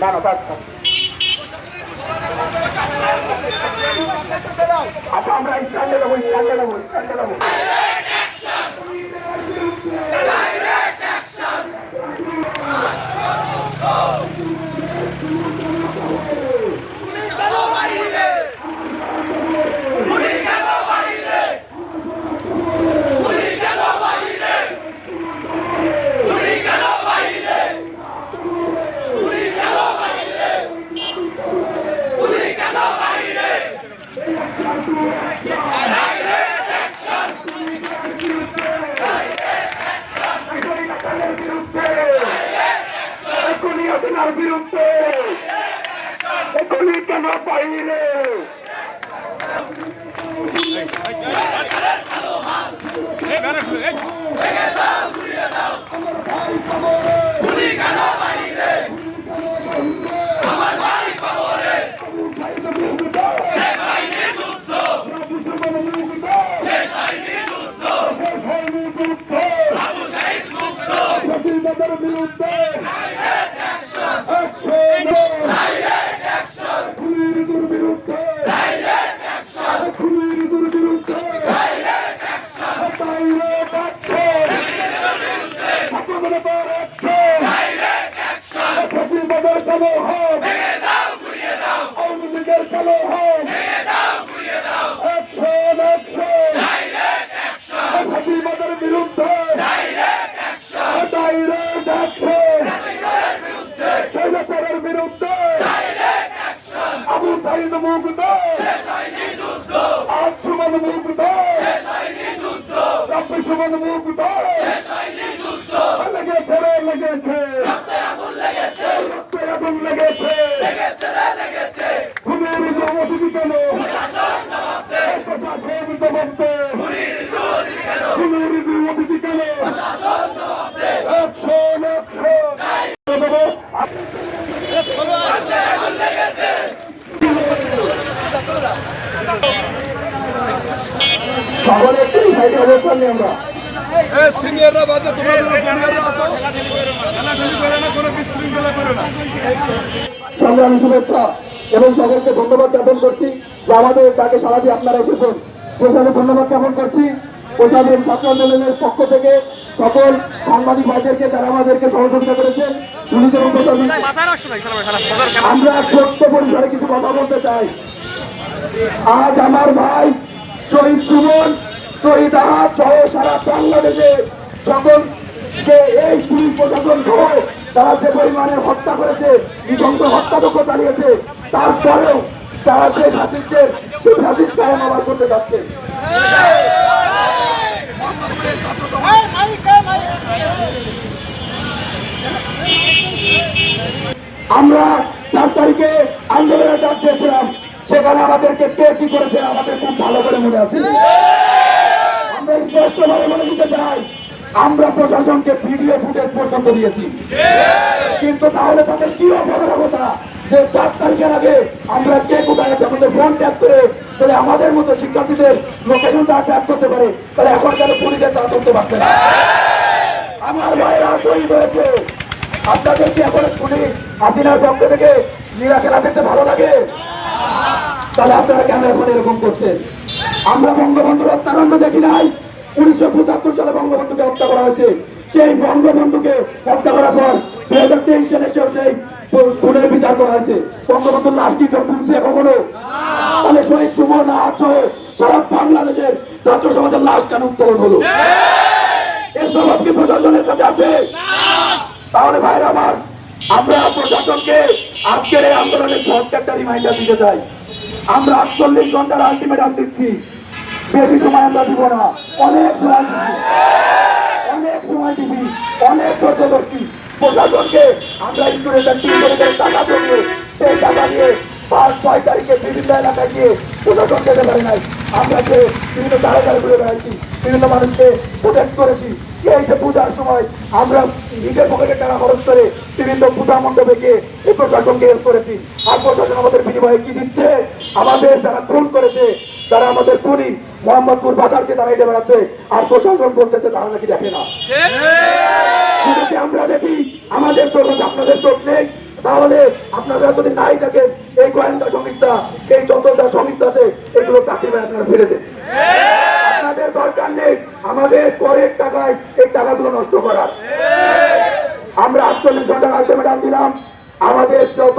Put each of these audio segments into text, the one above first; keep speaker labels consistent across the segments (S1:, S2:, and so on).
S1: না না আচ্ছা আমরা স্ট্যান্ডে যাবো বিরুদ্ধে এখনই কেন বাইরে বিরুদ্ধে আবু সাইদ মুগ্ধ আজ সুমন মুগ্ধ রব্বি সুমন মুগ্ধ লেগেছে রে লেগেছে আগুন লেগেছে খুনের জবাব কেন প্রশাসন জবাব দে খুনের জবাব কেন অ্যাকশন
S2: সিনিয়ররা বাদে তোমরা জুনিয়ররা আছো খেলাধুলি করে না, কোনো বিশৃঙ্খলা করে না।
S1: সংগ্রামী শুভেচ্ছা এবং সকলকে ধন্যবাদ জ্ঞাপন করছি যে আমাদের তাকে সারা দিয়ে আপনারা এসেছেন। সেখানে ধন্যবাদ জ্ঞাপন করছি প্রশাসন ছাত্র আন্দোলনের পক্ষ থেকে সকল সাংবাদিক ভাইদেরকে যারা আমাদেরকে সহযোগিতা করেছেন। আমরা ছোট্ট পরিসরে কিছু কথা বলতে চাই। আজ আমার ভাই শহীদ সুমন, শহীদ আহাদ সহ সারা বাংলাদেশে সকলকে এই পুলিশ প্রশাসন সহ তারা যে পরিমাণে হত্যা করেছে, নৃশংস হত্যাযজ্ঞ চালিয়েছে, তারপরেও তারা সেই ফ্যাসিস্ট কায়েম আবার করতে যাচ্ছে। আমরা 4 তারিখে আন্দোলনের ডাক দিয়েছিলাম, সেখানে আমাদেরকে কে কি করেছে আমাদের খুব ভালো করে মনে আছে। আমরা স্পষ্টভাবে মনে দিতে চাই, আমরা প্রশাসনকে ভিডিও ফুটেজ পর্যন্ত দিয়েছি, কিন্তু তাহলে তাদের কি অপরাধতা যে 4 তারিখের আগে আমরা কে কোথায় আছে আমাদের ফোন ট্যাপ করে তাহলে আমাদের মতো শিক্ষার্থীদের লোকেশন তারা ট্যাপ করতে পারে, তাহলে এখন কেন পুলিশের তা করতে পারছে না? আমার ভাইরা শহীদ হয়েছে, আপনাদের কি এখন পুলিশ হাসিনার পক্ষ থেকে লীলা খেলা দেখতে ভালো লাগে? তাহলে আপনারা কেন এখন এরকম করছেন? আমরা বঙ্গবন্ধুর হত্যাকাণ্ড দেখি নাই? 1975 সালে বঙ্গবন্ধুকে হত্যা করা হয়েছে। সেই বঙ্গবন্ধুকে হত্যা করার পর 2023 সালে সেই খুনের বিচার করা হয়েছে। বঙ্গবন্ধুর লাশটি কেউ তুলছে কখনো? তাহলে শহীদ সুমন আহত সারা বাংলাদেশের ছাত্র সমাজের লাশ কেন উত্তোলন হলো? এর জবাব কি প্রশাসনের কাছে আছে? তাহলে ভাইরা আমার, আমরা প্রশাসনকে আজকের এই আন্দোলনের সহজ একটা রিমাইন্ডার দিতে চাই। আমরা 48 ঘন্টার আলটিমেটাম দিচ্ছি, বেশি সময় আমরা দিব না, অনেক সময় দিচ্ছি, অনেক ধৈর্য ধরছি। প্রশাসনকে আমরা স্টুডেন্টের টাকা জমিয়ে সেই টাকা দিয়ে 5-6 তারিখে বিভিন্ন এলাকায় গিয়ে প্রশাসন যেতে পারে নাই। আমরা যে বিভিন্ন জায়গায় ঘুরে বেড়াইছি, বিভিন্ন মানুষকে প্রোটেক্ট করেছি। এই যে পূজার সময় আমরা নিজের পকেটে টাকা খরচ করে বিভিন্ন পূজা মণ্ডপে গিয়ে এই প্রশাসনকে হেল্প করেছি। আর প্রশাসন আমাদের বিনিময়ে কি দিচ্ছে? আমাদের যারা খুন করেছে, যারা আমাদের খুনি মোহাম্মদপুর বাজারকে তারা হেঁটে বেড়াচ্ছে, আর প্রশাসন বলতেছে তারা নাকি দেখে না। আমরা দেখি আমাদের চোখ, আপনাদের চোখ নেই, তাহলে আপনারা যদি নাই থাকেন এই গোয়েন্দা সংস্থা, এই যত যা সংস্থা আছে এগুলো চাকরি আপনারা ছেড়ে দেন। আপনাদের দরকার নেই আমাদের করের টাকায় এই টাকাগুলো নষ্ট করার। আমরা 48 ঘন্টার আলটিমেটাম দিলাম আমাদের যত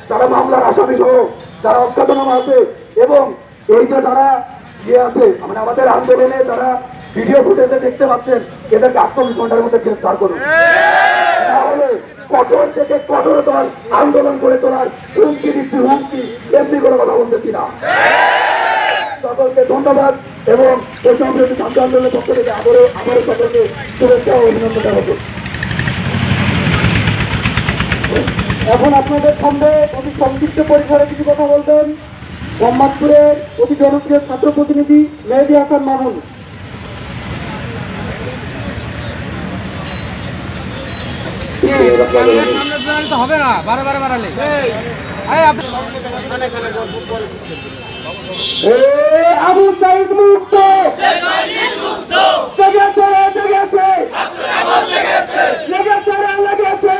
S1: যারা মামলার আসামি সহ যারা অজ্ঞাতনামা আছে এবং এই যে যারা ইয়ে আছে মানে আমাদের আন্দোলনে যারা ভিডিও ফুটেজে দেখতে পাচ্ছেন এদেরকে 48 ঘন্টার মধ্যে গ্রেফতার করুন। তাহলে কঠোর থেকে কঠোরতর আন্দোলন করে তোলার হুমকি দিচ্ছি, হুমকি এমনি করে কথা বলতেছি না। সকলকে ধন্যবাদ এবং এই সম্প্রতি ছাত্র আন্দোলনের পক্ষ থেকে আবারও সকলকে শুভেচ্ছা ও অভিনন্দন জানাবো।
S3: এখন আপনাদের সামনে অতি সংক্ষিপ্ত পরিসরে কিছু কথা বলবেন মোহাম্মদপুরের অতি জনপ্রিয় ছাত্র প্রতিনিধি মেহেদী হাসান মামুন।
S4: হবে না, বারে বারে বাড়ালে
S3: আবু সাইদ মুক্ত জেগেছে রে জেগেছে লেগেছে রে লেগেছে।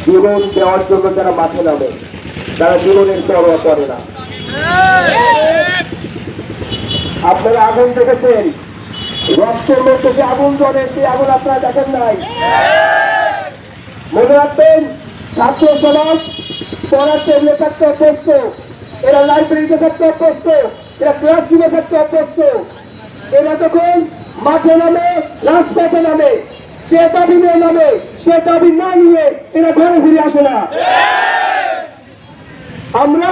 S1: জীবন দেওয়ার জন্য যারা মাঠে নামে তারা জীবনের পরোয়া করে না। আপনারা আগুন দেখেছেন, রক্তের মধ্যে যে আগুন জ্বলে সেই আগুন আপনারা দেখেন নাই। মনে রাখবেন ছাত্র সমাজ পড়াতে লেখাতে অভ্যস্ত, এরা লাইব্রেরিতে থাকতে অভ্যস্ত, এরা ক্লাসরুমে থাকতে অভ্যস্ত। এরা যখন মাঠে নামে রাজপথে নামে যে দাবি নিয়ে নামে সে দাবি না নিয়ে এরা ঘরে ফিরে আসে না। আমরা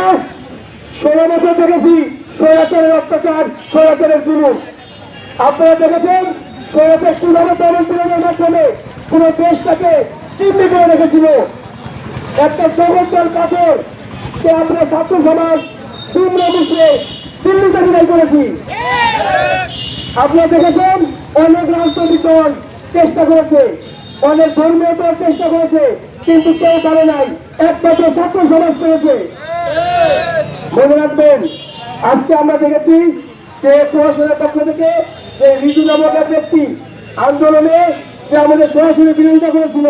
S1: 16 বছর দেখেছি স্বৈরাচারের অত্যাচার, স্বৈরাচারের জুলুম। আপনারা দেখেছেন স্বৈরাচার কিভাবে দমনের মাধ্যমে পুরো দেশটাকে চিহ্নি করে রেখেছিল। একটা জগদ্দল পাথর যে আমরা ছাত্র সমাজ দুমড়ে মুচড়ে দিল্লিতে বিদায় করেছি। আপনারা দেখেছেন অনেক রাজনৈতিক দল চেষ্টা করেছে, অনেক ধর্মীয় দল চেষ্টা করেছে, কিন্তু কেউ পারে নাই, একমাত্র ছাত্র সমাজ পেরেছে। মনে রাখবেন আজকে আমরা দেখেছি যে প্রশাসনের পক্ষ থেকে যে রিজু নামক এক ব্যক্তি আন্দোলনে যে আমাদের সরাসরি বিরোধিতা করেছিল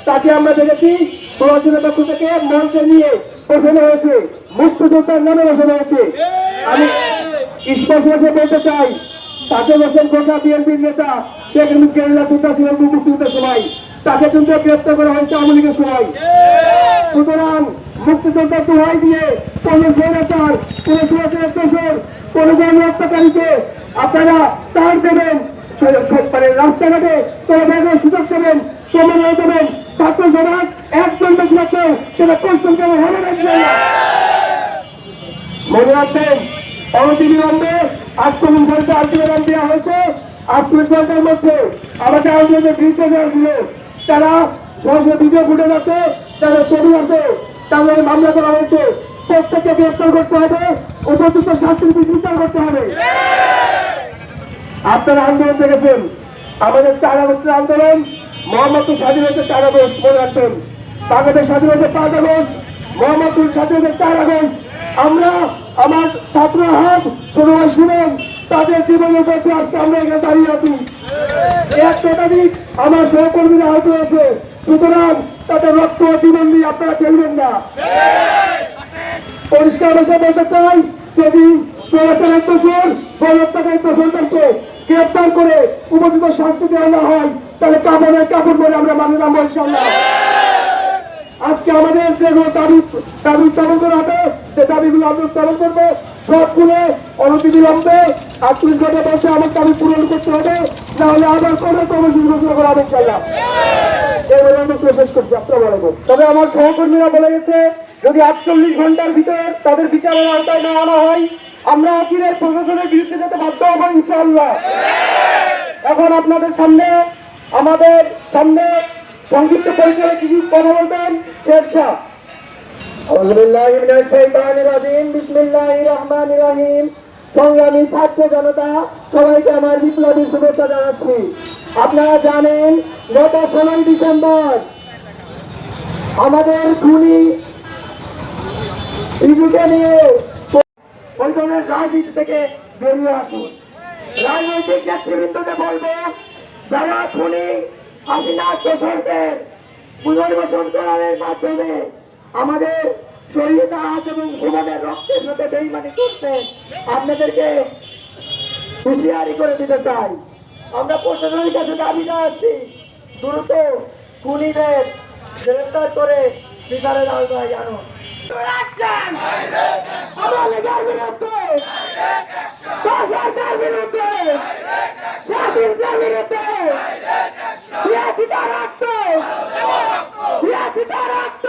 S1: তাকে আমরা দেখেছি প্রশাসনের পক্ষ থেকে মঞ্চে নিয়ে বসানো হয়েছে, মুক্তিযোদ্ধার নামে বসানো হয়েছে। আমি স্পষ্ট বলতে চাই তাকে বসেন কোটা বিএনপির নেতা, সে কিন্তু কেরালা যোদ্ধা ছিলেন মুক্তিযুদ্ধের সময়, তাকে কিন্তু গ্রেপ্তার করা হয়েছে আওয়ামী লীগের সময়। সুতরাং মুক্তিযোদ্ধার দোহাই দিয়ে কোন স্বৈরাচার, কোন স্বৈরাচারের দোষর, কোন গণহত্যাকারীকে আপনারা ছাড় দেবেন, মানে রাস্তাঘাটে চলাফেরার সুযোগ দেবেন, সমন্বয় দেবেন। ছাত্র সমাজ একজন বেশি রাখলেও সেটা কোশ্চেন কেন হবে না। মনে রাখবেন অনতিবিলম্বে 48 ঘন্টা আলটিমেটাম দেওয়া হয়েছে। 48 ঘন্টার মধ্যে আমাদের আন্দোলনের বিরুদ্ধে দেওয়া ছিল যারা সরাসরি ভিডিও ফুটেজ আছে, যারা ছবি আছে, তাদের মামলা করা হয়েছে, প্রত্যেককে গ্রেপ্তার করতে হবে, উপযুক্ত শাস্তির বিচার করতে হবে। আপনারা আন্দোলন দেখেছেন, আমাদের 4 আগস্টের আন্দোলন, মোহাম্মদপুর স্বাধীন হয়েছে 4 আগস্ট, মনে রাখবেন। বাংলাদেশ স্বাধীন হয়েছে 5 আগস্ট, মোহাম্মদপুর স্বাধীন হয়েছে 4 আগস্ট। আমরা আমার ছাত্র হাত ছোট ভাই শুনেন, তাদের জীবনের পথে আজকে আমরা এখানে দাঁড়িয়ে আছি। 1 শতাধিক আমার সহকর্মীরা আহত হয়েছে। সুতরাং তাদের রক্ত জীবন দিয়ে আপনারা খেলবেন না। পরিষ্কার ভাষায় বলতে চাই, যদি স্বৈরাচারের দোষর, গণহত্যাকারীর দোষরদেরকে গ্রেপ্তার করে উপযুক্ত শাস্তি দেওয়া না হয় তাহলে কাপড়ের কাপড় পরে আমরা মানি নামবো ইনশাআল্লাহ। আজকে আমাদের যেগুলো দাবি উত্থাপন করা হবে, যে দাবিগুলো আমরা উত্থাপন করবো সবগুলো অনতিবিলম্বে 48 ঘন্টা বসে আমার দাবি পূরণ করতে হবে, না হলে আবার কোনো কর্মসূচি ঘোষণা করা হবে ইনশাআল্লাহ। এই বলে আমি শেষ করছি। আসসালামু আলাইকুম। তবে আমার সহকর্মীরা বলে গেছে যদি 48 ঘন্টার ভিতরে তাদের বিচারের আওতায় না আনা হয় আমরা অচিরে প্রশাসনের বিরুদ্ধে যেতে বাধ্য হবো ইনশাআল্লাহ। এখন আপনাদের সামনে আমাদের সামনে সংক্ষিপ্ত পরিচয়ে কিছু কথা বলবেন শেখ শাহ। আউযুবিল্লাহি মিনাশ শাইতানির রাজিম, বিসমিল্লাহির রহমানির রহিম। সংগ্রামী ছাত্র জনতা, সবাইকে আমার বিপ্লবী শুভেচ্ছা জানাচ্ছি। আপনারা জানেন গত 16 ডিসেম্বর আমাদের খুনি রিজুকে নিয়ে ওই ধরনের রাজনীতি থেকে বেরিয়ে আসুন। রাজনৈতিক নেতৃবৃন্দকে বলবো যারা খুনি হাসিনা দোষরদের পুনর্বাসন করার মাধ্যমে আমাদের শহীদ আহত এবং সুমনের রক্তের সাথে বেইমানি করছে। আপনাদেরকে হুঁশিয়ারি করে দিতে চাই, আমরা প্রশাসনের কাছে দাবি জানাচ্ছি দ্রুত খুনিদের গ্রেফতার করে বিচারের আওতায় আনুন। আওয়ামীলীগের বিরুদ্ধে, সরকারের বিরুদ্ধে, স্বাধীনতার বিরুদ্ধে, সিয়াসিদের রক্ত, সিয়াসিদের রক্ত